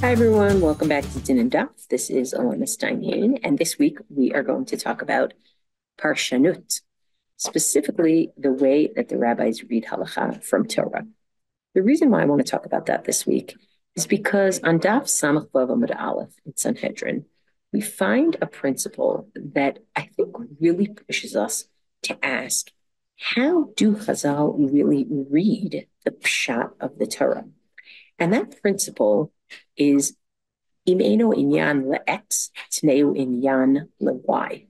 Hi, everyone. Welcome back to dinanddaf. This is Elana Stein Hain, and this week we are going to talk about Parshanut, specifically the way that the rabbis read Halakha from Torah. The reason why I want to talk about that this week is because on Daf Samach Vav Amud Aleph in Sanhedrin, we find a principle that I think really pushes us to ask, how do Chazal really read the pshat of the Torah? And that principle is Imeno inyan lex, tneu inyan y.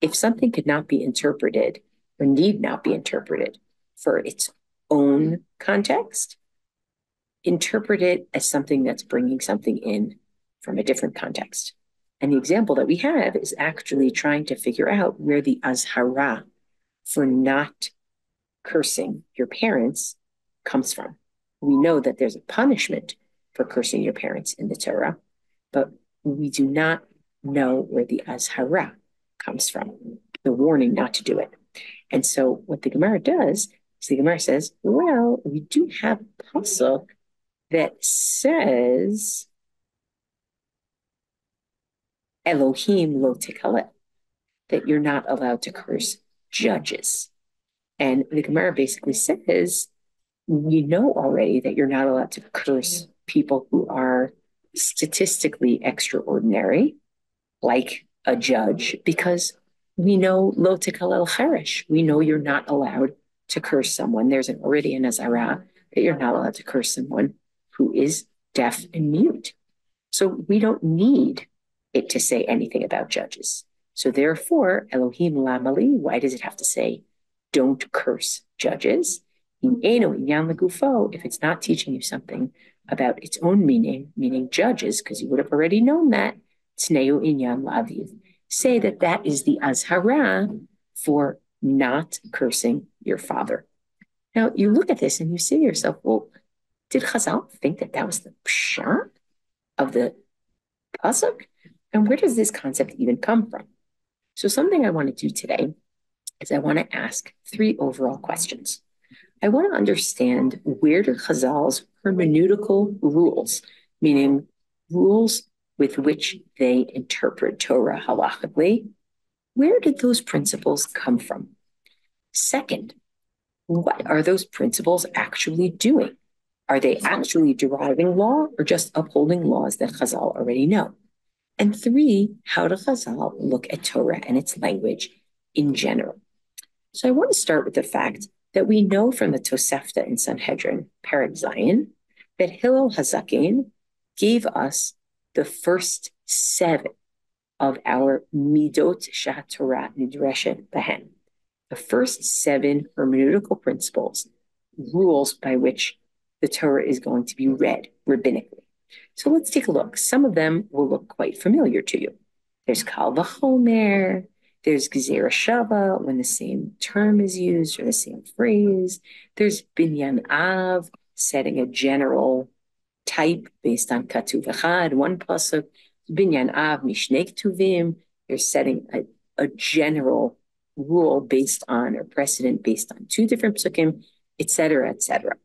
If something could not be interpreted or need not be interpreted for its own context, interpret it as something that's bringing something in from a different context. And the example that we have is actually trying to figure out where the azhara for not cursing your parents comes from. We know that there's a punishment for cursing your parents in the Torah, but we do not know where the azhara comes from, the warning not to do it. And so what the Gemara does is the Gemara says, well, we do have a pasuk that says, Elohim lo tikaleh, that you're not allowed to curse judges. And the Gemara basically says, we know already that you're not allowed to curse people who are statistically extraordinary, like a judge, because we know lo tikalel cheresh. We know you're not allowed to curse someone. There's already an azara that you're not allowed to curse someone who is deaf and mute. So we don't need it to say anything about judges. So therefore, Elohim lamali, why does it have to say don't curse judges? If it's not teaching you something about its own meaning judges, because you would have already known that, tneu inyan laviv, say that is the azhara for not cursing your father. Now, you look at this and you say to yourself, well, did Chazal think that was the pshat of the pasuk? And where does this concept even come from? So something I want to do today is I want to ask 3 overall questions. I want to understand, where do Chazal's hermeneutical rules, meaning rules with which they interpret Torah halachically, where did those principles come from? Second, what are those principles actually doing? Are they actually deriving law or just upholding laws that Chazal already know? And 3, how does Chazal look at Torah and its language in general? So I want to start with the fact that we know from the Tosefta in Sanhedrin, Perek Zayin, that Hillel Hazakin gave us the first 7 of our Midot Torah Nidreshet Bahen, the first 7 hermeneutical principles, rules by which the Torah is going to be read rabbinically. So let's take a look. Some of them will look quite familiar to you. There's Kal V'chomer, there's Gezerah Shava, when the same term is used or the same phrase. There's Binyan Av, setting a general type based on Katuv Echad, one pasuk. Binyan Av, Mishnei Ktuvim, you're setting a general rule based on, or precedent based on 2 different psukim, etc., etc.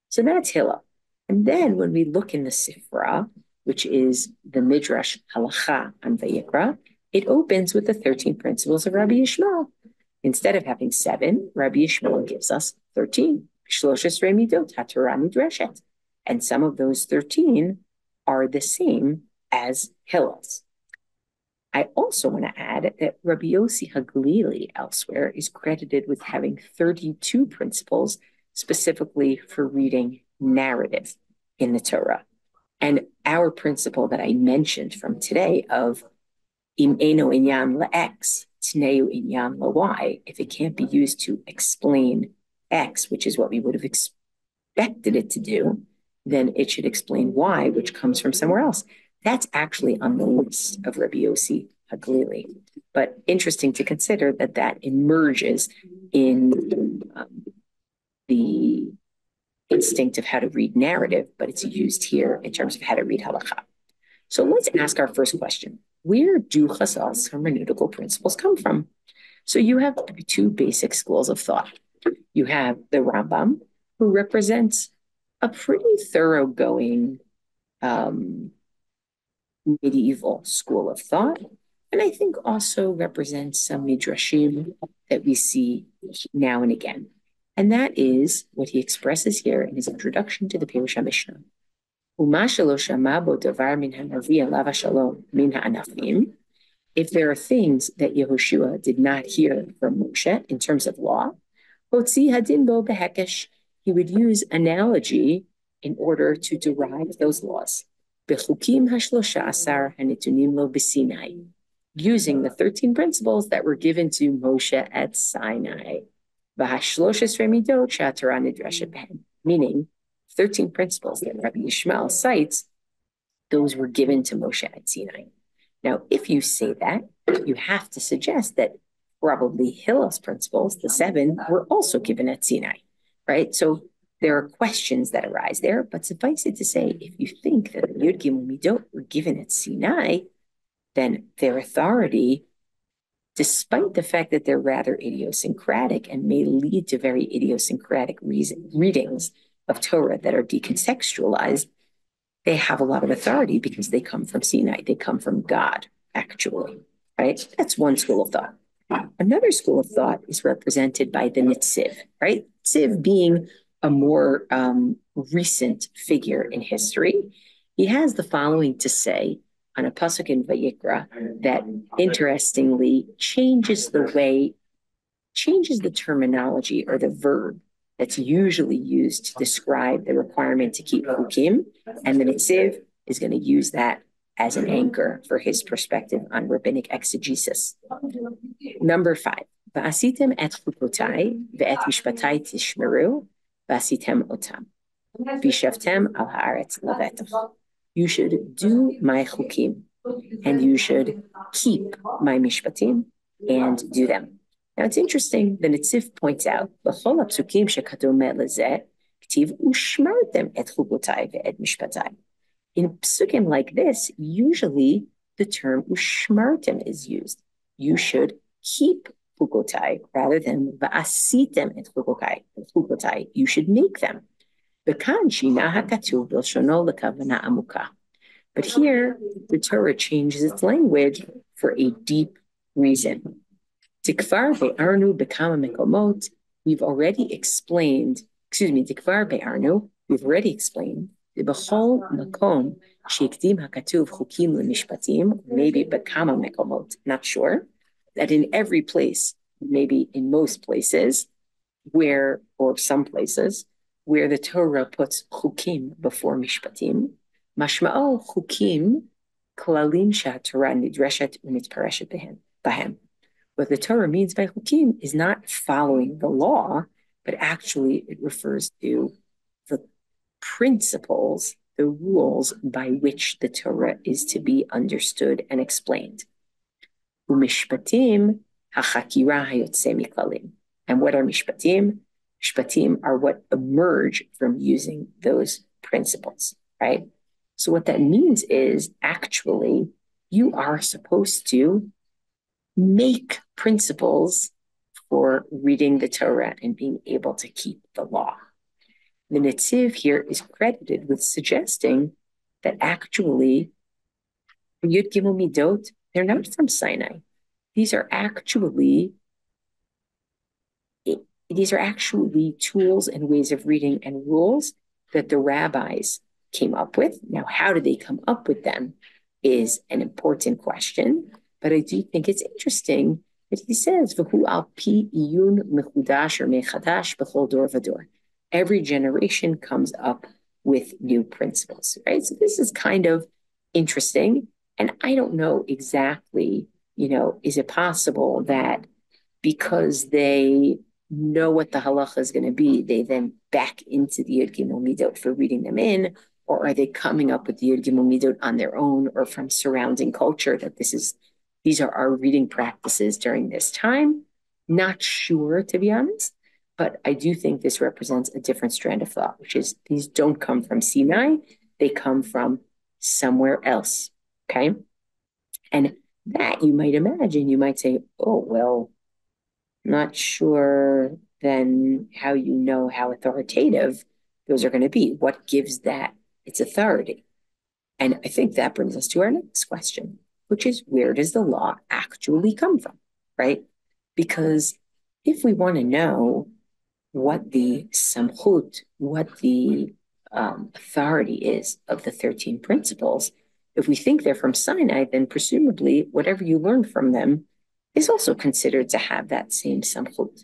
So that's Hillel. And then when we look in the Sifra, which is the Midrash Halakha and Vayikra, it opens with the 13 principles of Rabbi Yishmael. Instead of having 7, Rabbi Yishmael gives us 13. And some of those 13 are the same as Hillel's. I also want to add that Rabbi Yossi Haglili elsewhere is credited with having 32 principles specifically for reading narrative in the Torah. And our principle that I mentioned from today of Eino inyan lex, tneu inyan y, if it can't be used to explain X, which is what we would have expected it to do, then it should explain Y, which comes from somewhere else. That's actually on the list of Rabbi Yossi Haglili. But interesting to consider that emerges in the instinct of how to read narrative, but it's used here in terms of how to read halakha. So let's ask our first question. Where do Chazal's hermeneutical principles come from? So you have 2 basic schools of thought. You have the Rambam, who represents a pretty thoroughgoing medieval school of thought, and I think also represents some midrashim that we see now and again. And that is what he expresses here in his introduction to the Pirush HaMishnah. If there are things that Yehoshua did not hear from Moshe in terms of law, he would use analogy in order to derive those laws. Using the 13 principles that were given to Moshe at Sinai. Meaning, 13 principles that Rabbi Yishmael cites, those were given to Moshe at Sinai. Now, if you say that, you have to suggest that probably Hillel's principles, the 7, were also given at Sinai, right? So there are questions that arise there, but suffice it to say, if you think that the Yud Gimel Midot were given at Sinai, then their authority, despite the fact that they're rather idiosyncratic and may lead to very idiosyncratic readings of Torah that are decontextualized, they have a lot of authority because they come from Sinai. They come from God, actually, right? That's one school of thought. Another school of thought is represented by the Netziv, right? Netziv being a more recent figure in history. He has the following to say on a pasuk in Vayikra that interestingly changes the terminology or the verb that's usually used to describe the requirement to keep hukim, and the Netziv is going to use that as an anchor for his perspective on rabbinic exegesis. Number 5, Va'asitem et chukotai ve'et mishpatai tishmeru va'asitem otam v'shavtem al haaretz levetach. You should do my chukim, and you should keep my mishpatim and do them. Now it's interesting, the Netziv points out, B'chol ha'psukim shekadome lezeh, k'tiv u'shmartem et chukotai ve'et mishpatai. In psukim like this, usually the term u'shmartem is used. You should keep chukotai rather than va'asitem et chukotai. You should make them. B'kan shina ha'katuv b'lshono l'kavana amuka. But here, the Torah changes its language for a deep reason. Tikvar be'arnu b'kama mekomot, we've already explained, tikvar be'arnu, we've already explained, b'chol makom she'ikdim hakatuv chukim le'mishpatim, maybe b'kama mekomot, not sure, that in every place, maybe in most places, or some places, where the Torah puts chukim before mishpatim, mashma'o chukim klalim she'haTorah nidreshet u'mitpareshet bahem. What the Torah means by chukim is not following the law, but actually it refers to the principles, the rules by which the Torah is to be understood and explained. Umishpatim hachakira hayotze miklalim. And what are mishpatim? Mishpatim are what emerge from using those principles, right? So what that means is actually you are supposed to make principles for reading the Torah and being able to keep the law. The Netziv here is credited with suggesting that actually Yud Gimel Midot, they're not from Sinai. These are actually tools and ways of reading and rules that the rabbis came up with. Now, how did they come up with them is an important question. But I do think it's interesting that he says, "V'hu al pi iyun mechudash or mechadash b'chol dor v'dor." Every generation comes up with new principles, right? So this is kind of interesting. And I don't know exactly, is it possible that because they know what the halakha is going to be, they then back into the Yud Gimel Midot for reading them in? Or are they coming up with the Yud Gimel Midot on their own or from surrounding culture that these are our reading practices during this time? Not sure, to be honest, but I do think this represents a different strand of thought, which is these don't come from Sinai, they come from somewhere else, okay? And that you might imagine, you might say, oh, well, not sure then how you know how authoritative those are going to be. What gives that its authority? And I think that brings us to our next question, which is, where does the law actually come from, right? Because if we want to know what the samchut, what the authority is of the 13 principles, if we think they're from Sinai, then presumably whatever you learn from them is also considered to have that same samchut.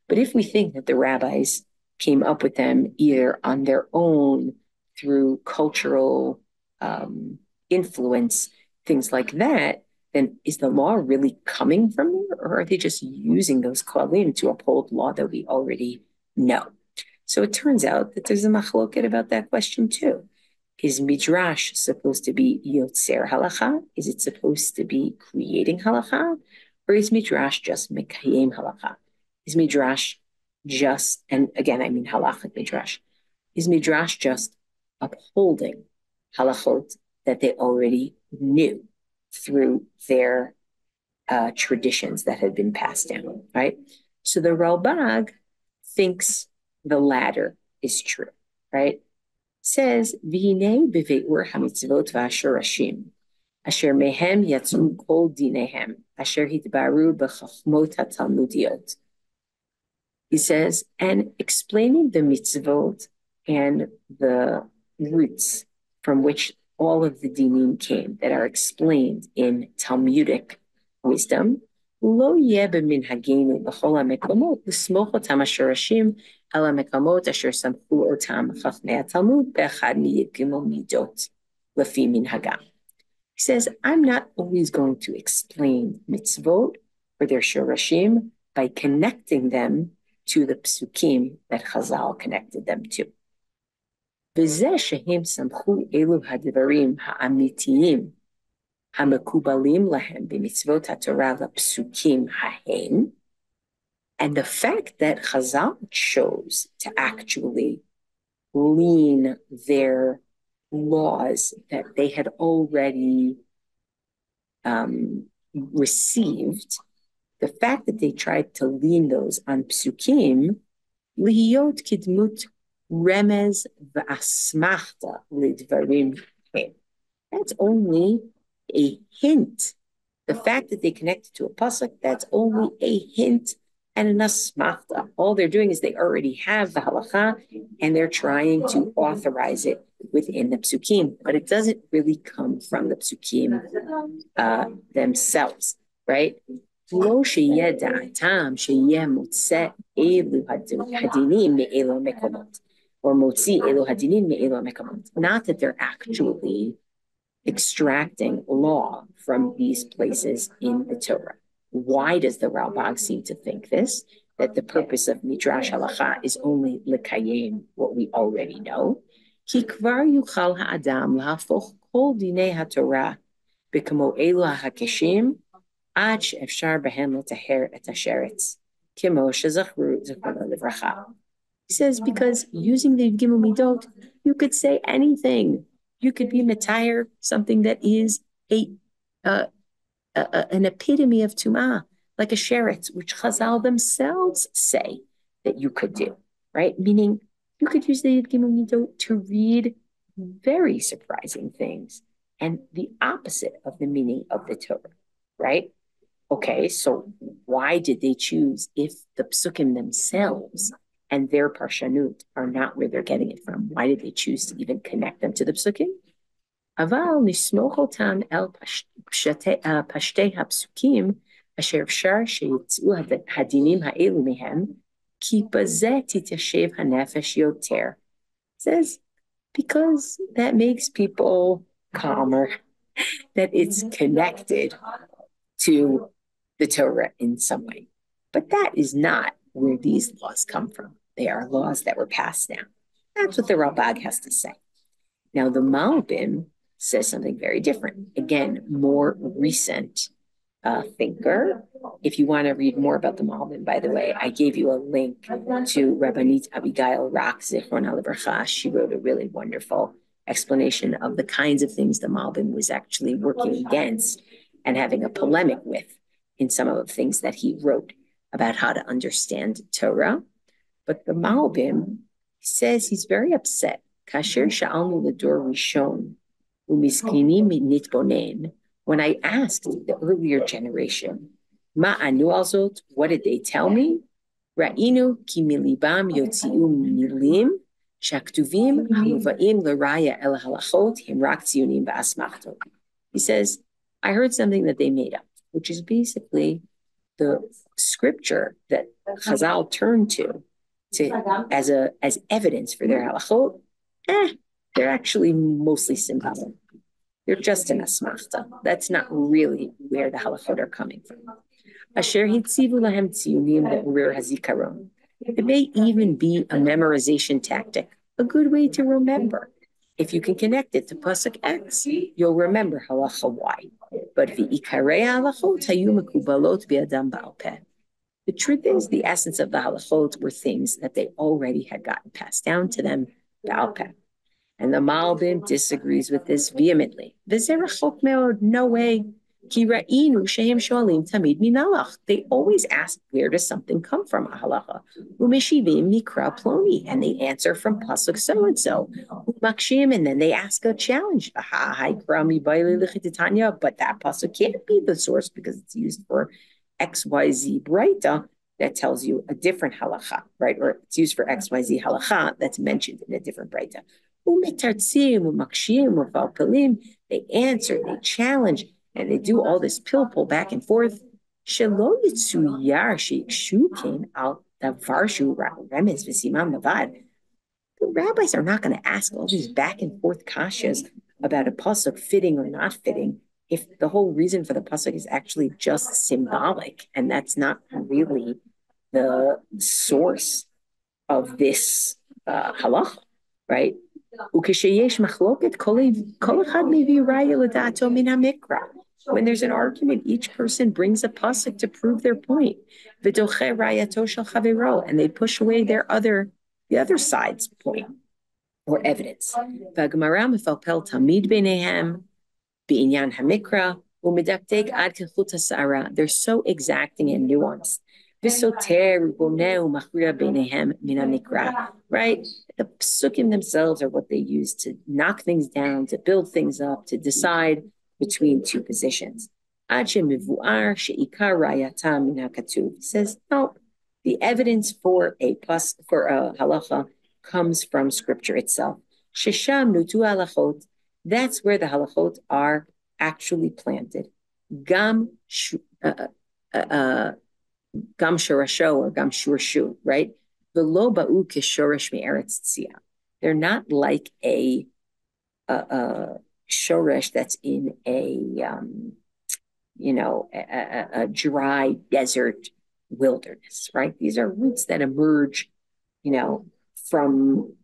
But if we think that the rabbis came up with them either on their own through cultural influence, things like that, then is the law really coming from there, or are they just using those klalim to uphold law that we already know? So it turns out that there's a machloket about that question too. Is midrash supposed to be yotzer halakha? Is it supposed to be creating halakha? Or is midrash just mekayem halakha? Is midrash just, and again, I mean halakhic midrash, is midrash just upholding halachot that they already knew through their traditions that had been passed down, right? So the Ralbag thinks the latter is true, right? Says, V'hinei b'vei'ur hamitzvot v'ashorashim, asher mehem yatzu kol dinehem, asher hitbaru b'chachmot hatalmudiot. He says, and explaining the mitzvot and the roots from which all of the dinim came that are explained in Talmudic wisdom, lo yeh b'minhagenu b'chol ha'mekomot l'smoch otam ha'shorashim el ha'mekomot asher samchu otam chachmei ha'talmud be'echad miyigimel midot lefi minhagam. He says, I'm not always going to explain mitzvot or their shorashim by connecting them to the psukim that Chazal connected them to. וזה שהם סמכו אלו הדברים האמיתיים המקובלים להם במצוות התורה לפסוקים ההם, and the fact that Chazal chose to actually lean their laws that they had already received, the fact that they tried to lean those on psukim, lihiyot kidmut remez v'asmachta lidvarim hem. That's only a hint. The fact that they connected to a pasuk, that's only a hint and an asmachta. All they're doing is they already have the halakha and they're trying to authorize it within the psukim, but it doesn't really come from the psukim themselves, right? לא שיהיה דעתם שיהיה מוצא אלו הדינים מאלו המקומות, or מוציא אלו הדינים מאלו המקומות. Not that they're actually extracting law from these places in the Torah. Why does the Ralbag seem to think this? That the purpose of Midrash Halakha is only lekayem, what we already know. כי כבר יוכל האדם להפוך כל דיני התורה בכמו אלו הקשים עד שאפשר בהם לטהר את השרץ, כמו שזכרו זכרונו לברכה. He says, because using the Gimel Midot, you could say anything. You could be metayer, something that is an epitome of Tumah, like a sheretz, which Chazal themselves say that you could do, right? Meaning, you could use the Gimel Midot to read very surprising things and the opposite of the meaning of the Torah, right? Okay, so why did they choose if the psukim themselves and their Parshanut are not where they're getting it from? Why did they choose to even connect them to the psukim? Aval nismoch otam el pashtei hapsukim asher אפשר שיצאו hadinim ha'elu mehem כי בזה תתיישב הנפש יותר. Says, because that makes people calmer, that it's connected to the Torah in some way. But that is not where these laws come from. They are laws that were passed down. That's what the Ralbag has to say. Now, the Malbim says something very different. Again, more recent thinker. If you want to read more about the Malbim, by the way, I gave you a link to Rabbanit Abigail Rak, Zichrona Livracha. She wrote a really wonderful explanation of the kinds of things the Malbim was actually working against and having a polemic with in some of the things that he wrote about how to understand Torah. But the Malbim says he's very upset. Kasher sha'alnu l'dor rishon Umiskini nitbonen. When I asked the earlier generation, Ma anu alzot, what did they tell me? Ra'inu ki milibam yotziu milim shaktuvim hamuva'im l'raya el halachot him rak tzionim v'asmachtot. He says, I heard something that they made up, which is basically the scripture that Chazal turned to as evidence for their halachot. They're actually mostly symbolic. They're just an asmachta. That's not really where the halachot are coming from. Asher hitzivu lahem tzionim le'urir hazikaron. It may even be a memorization tactic, a good way to remember. If you can connect it to pasuk X, you'll remember halacha Y. But v'ikarei halachot hayu mekubalot bi'adam ba'al peh. The truth is, the essence of the halachot were things that they already had gotten passed down to them ba'al peh. And the Malbim disagrees with this vehemently. No way. They always ask, where does something come from? Halakha. And they answer from pasuk so and so. And then they ask a challenge. But that pasuk can't be the source because it's used for XYZ Braita that tells you a different halakha, right? Or it's used for XYZ halakha that's mentioned in a different Braita. They answer, they challenge, and they do all this pilpul back and forth. The rabbis are not going to ask all these back and forth kashas about a pasuk fitting or not fitting if the whole reason for the pasuk is actually just symbolic, and that's not really the source of this halakha, right? When there's an argument, each person brings a pasuk to prove their point. And they push away the other side's point or evidence. They're so exacting and nuanced. Right? The psukim themselves are what they use to knock things down, to build things up, to decide between two positions. He says, no, the evidence for a halacha comes from scripture itself. That's where the halachot are actually planted. Gam shorasho or gam shurshu, right? They're not like a shoresh that's in a dry desert wilderness, right? These are roots that emerge, from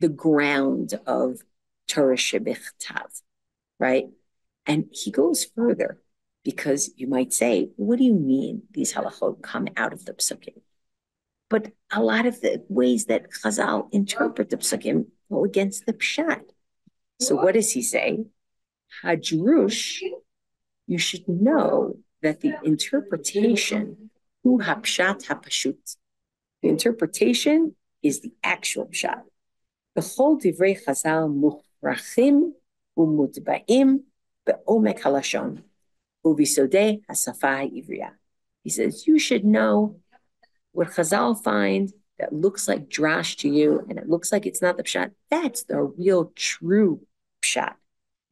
the ground of Torah shebichtav, right? And he goes further because you might say, what do you mean these halachot come out of the psukim? But a lot of the ways that Chazal interpret the psukim go against the pshat. So what does he say? Hadrush, you should know that the interpretation, hu hapshat hapashut, the interpretation is the actual pshat. B'chol divrei Chazal muchrachim umutba'im be'omek halashon uvisodei hasafa ha'ivriya. He says, you should know what Chazal find that looks like drash to you, and it looks like it's not the pshat, that's the real true pshat.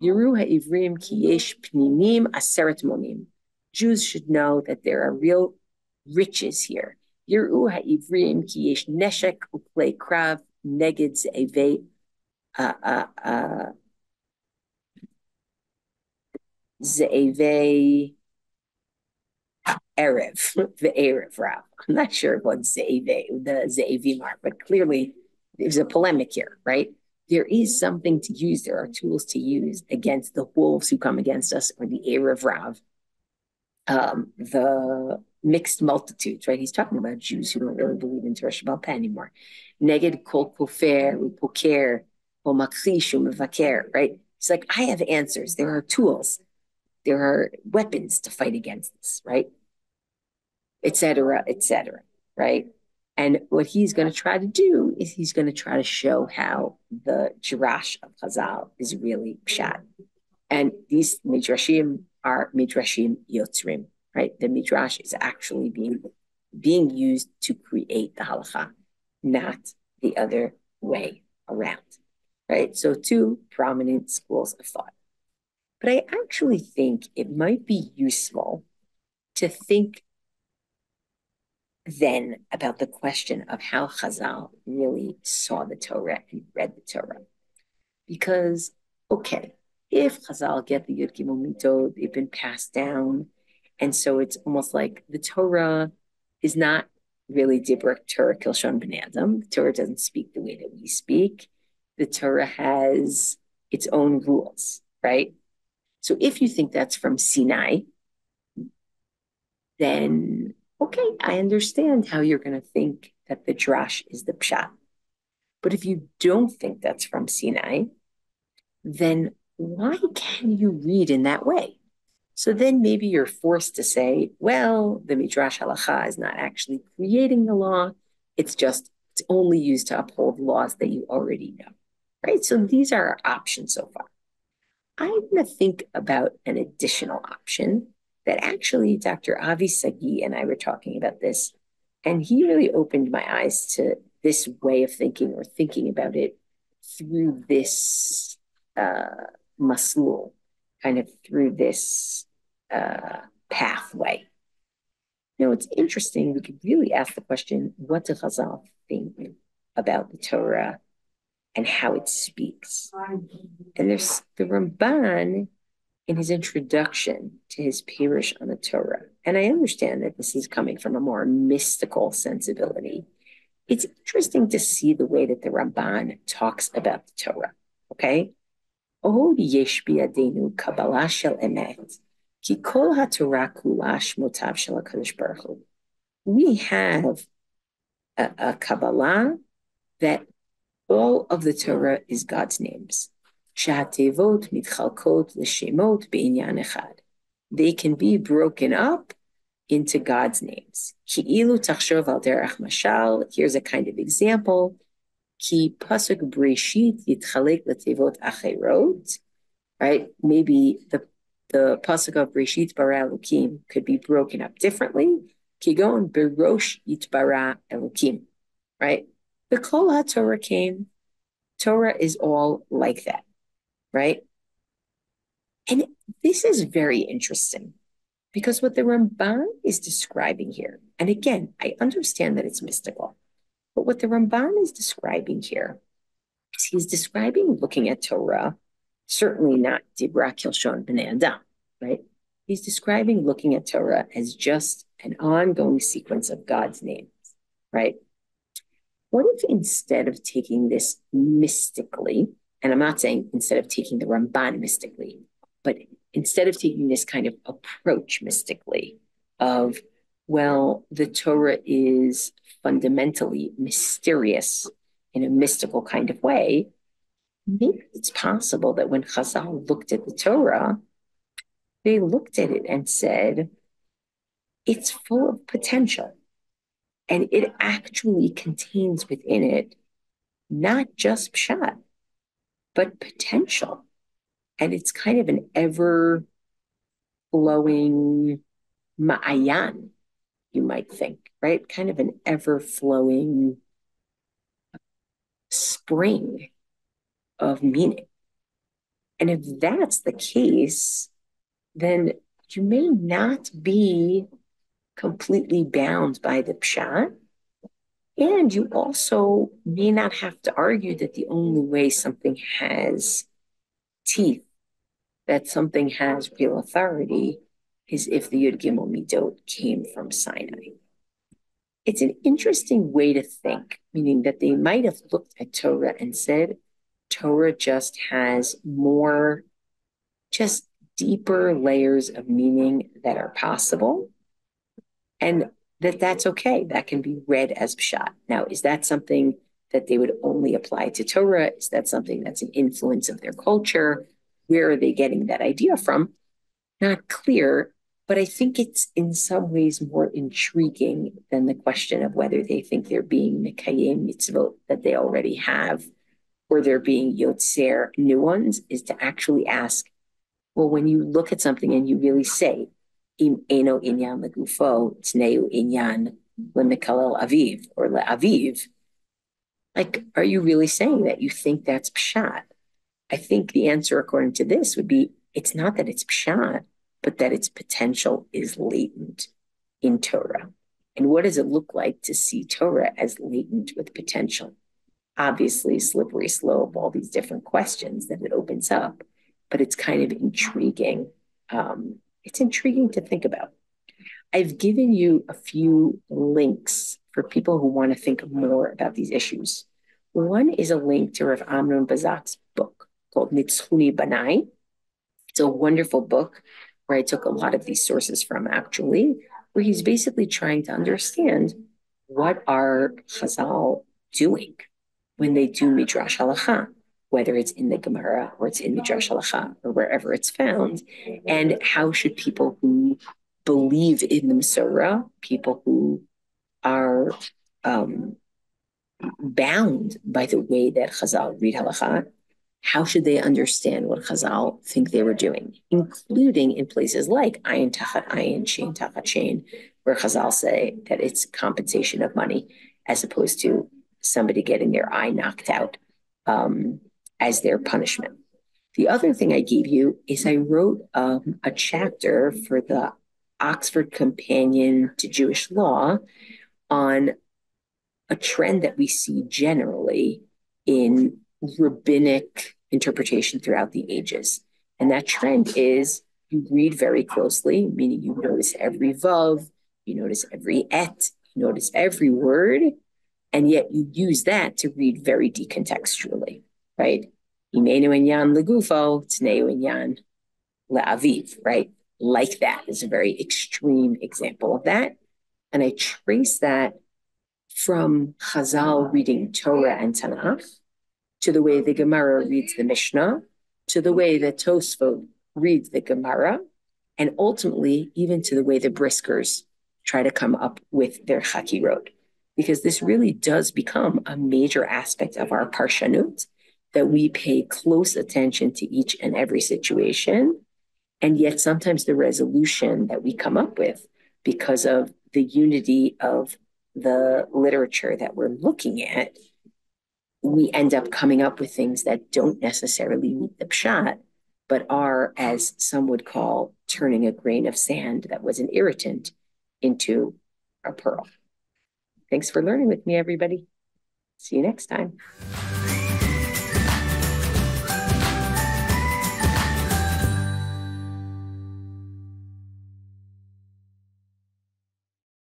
Yeru ha'ivrim ki yesh pninim aseret monim. Jews should know that there are real riches here. Yeru ha'ivrim ki yesh neshek uklei krav neged ze'evei ze'evei Erev, the Erev Rav. I'm not sure what the Ze'evim are, but clearly there's a polemic here, right? There is something to use. There are tools to use against the wolves who come against us, or the Erev Rav, the mixed multitudes, right? He's talking about Jews who don't really believe in Torah Shabbat Peh anymore. Neged kol kofer, upoker, umakrish, umevaker, right? He's like, I have answers. There are tools. There are weapons to fight against this, right? Et cetera, right? And what he's going to try to do is he's going to try to show how the Jirash of Chazal is really pshat. And these midrashim are midrashim yotzrim, right? The midrash is actually being used to create the halakha, not the other way around, right? So two prominent schools of thought. But I actually think it might be useful to think then about the question of how Chazal really saw the Torah and read the Torah. Because, okay, if Chazal get the Yud Gimel Mitot, they've been passed down, and so it's almost like the Torah is not really Dibra Torah Kilshon Bnei Adam. The Torah doesn't speak the way that we speak. The Torah has its own rules, right? So if you think that's from Sinai, then okay, I understand how you're going to think that the drash is the pshat. But if you don't think that's from Sinai, then why can you read in that way? So then maybe you're forced to say, well, the Midrash Halakha is not actually creating the law. It's only used to uphold laws that you already know, right? So these are our options so far. I'm going to think about an additional option that actually Dr. Avi Sagi and I were talking about this, and he really opened my eyes to this way of thinking or thinking about it through this maslul, kind of through this pathway. You know, it's interesting. We could really ask the question, what does Chazal think about the Torah and how it speaks? And there's the Ramban in his introduction to his Pirush on the Torah. And I understand that this is coming from a more mystical sensibility. It's interesting to see the way that the Ramban talks about the Torah, okay? Oh, yesh bi'adenu kabbalah shel emet, ki kol haTorah kula shmotav shel HaKadosh Baruch Hu. We have a Kabbalah that all of the Torah is God's names. Shehatevot mitchalkot l'shemot be'inyan echad. They can be broken up into God's names. Ki'ilu tachshov al derech mashal. Here's a kind of example. Ki pasuk breshit yitchalek l'tevot acherot. Right? Maybe the pasuk of breshit bara elokim could be broken up differently. Kigon berosh yitbara elokim. Right? The Kol HaTorah came. Torah is all like that, right? And this is very interesting because what the Ramban is describing here, and again, I understand that it's mystical, but what the Ramban is describing here is he's describing looking at Torah, certainly not Dibra Kilshon Bnei Adam, right? He's describing looking at Torah as just an ongoing sequence of God's names, right? What if instead of taking this mystically, and I'm not saying instead of taking the Ramban mystically, but instead of taking this kind of approach mystically of, well, the Torah is fundamentally mysterious in a mystical kind of way, maybe it's possible that when Chazal looked at the Torah, they looked at it and said, it's full of potential. And it actually contains within it not just pshat, but potential. And it's kind of an ever-flowing ma'ayan, you might think, right? Kind of an ever-flowing spring of meaning. And if that's the case, then you may not be completely bound by the pshat, and you also may not have to argue that the only way something has teeth, that something has real authority, is if the Yud Gimel Midot came from Sinai. It's an interesting way to think, meaning that they might have looked at Torah and said, Torah just has more, just deeper layers of meaning that are possible, and that's okay. That can be read as pshat. Now, is that something that they would only apply to Torah? Is that something that's an influence of their culture? Where are they getting that idea from? Not clear, But I think it's in some ways more intriguing than the question of whether they think they're being Mekayim mitzvot that they already have, or they're being Yotzer new ones, is to actually ask, well, when you look at something and you really say, Eino inyan legufo, tneu inyan lemekalel aviv, or le'aviv, like, are you really saying that you think that's pshat? I think the answer, according to this, would be it's not that it's pshat, but that its potential is latent in Torah. And what does it look like to see Torah as latent with potential? Obviously, slippery slope, all these different questions that it opens up, but it's kind of intriguing. It's intriguing to think about. I've given you a few links for people who want to think more about these issues. One is a link to Rav Amnon Bazak's book called Nitzchuni Banai. It's a wonderful book where I took a lot of these sources from, actually, where he's basically trying to understand what are Chazal doing when they do Midrash Halakha, whether it's in the Gemara or it's in Midrash Halakha or wherever it's found, and how should people who believe in the Masorah, people who are bound by the way that Chazal read Halakha, how should they understand what Chazal think they were doing, including in places like ayin tachat ayin, shein tachat shein, where Chazal say that it's compensation of money as opposed to somebody getting their eye knocked out as their punishment. The other thing I gave you is I wrote a chapter for the Oxford Companion to Jewish Law on a trend that we see generally in rabbinic interpretation throughout the ages. And that trend is you read very closely, meaning you notice every vav, you notice every et, you notice every word, and yet you use that to read very decontextually, right? Imenu inyan legufo, tneu inyan le'aviv, right? Like that is a very extreme example of that. And I trace that from Chazal reading Torah and Tanakh, to the way the Gemara reads the Mishnah, to the way that Tosfot reads the Gemara, and ultimately even to the way the Briskers try to come up with their Chakirot. Because this really does become a major aspect of our Parshanut, that we pay close attention to each and every situation, and yet sometimes the resolution that we come up with, because of the unity of the literature that we're looking at, we end up coming up with things that don't necessarily meet the pshat, but are, as some would call, turning a grain of sand that was an irritant into a pearl. Thanks for learning with me, everybody. See you next time.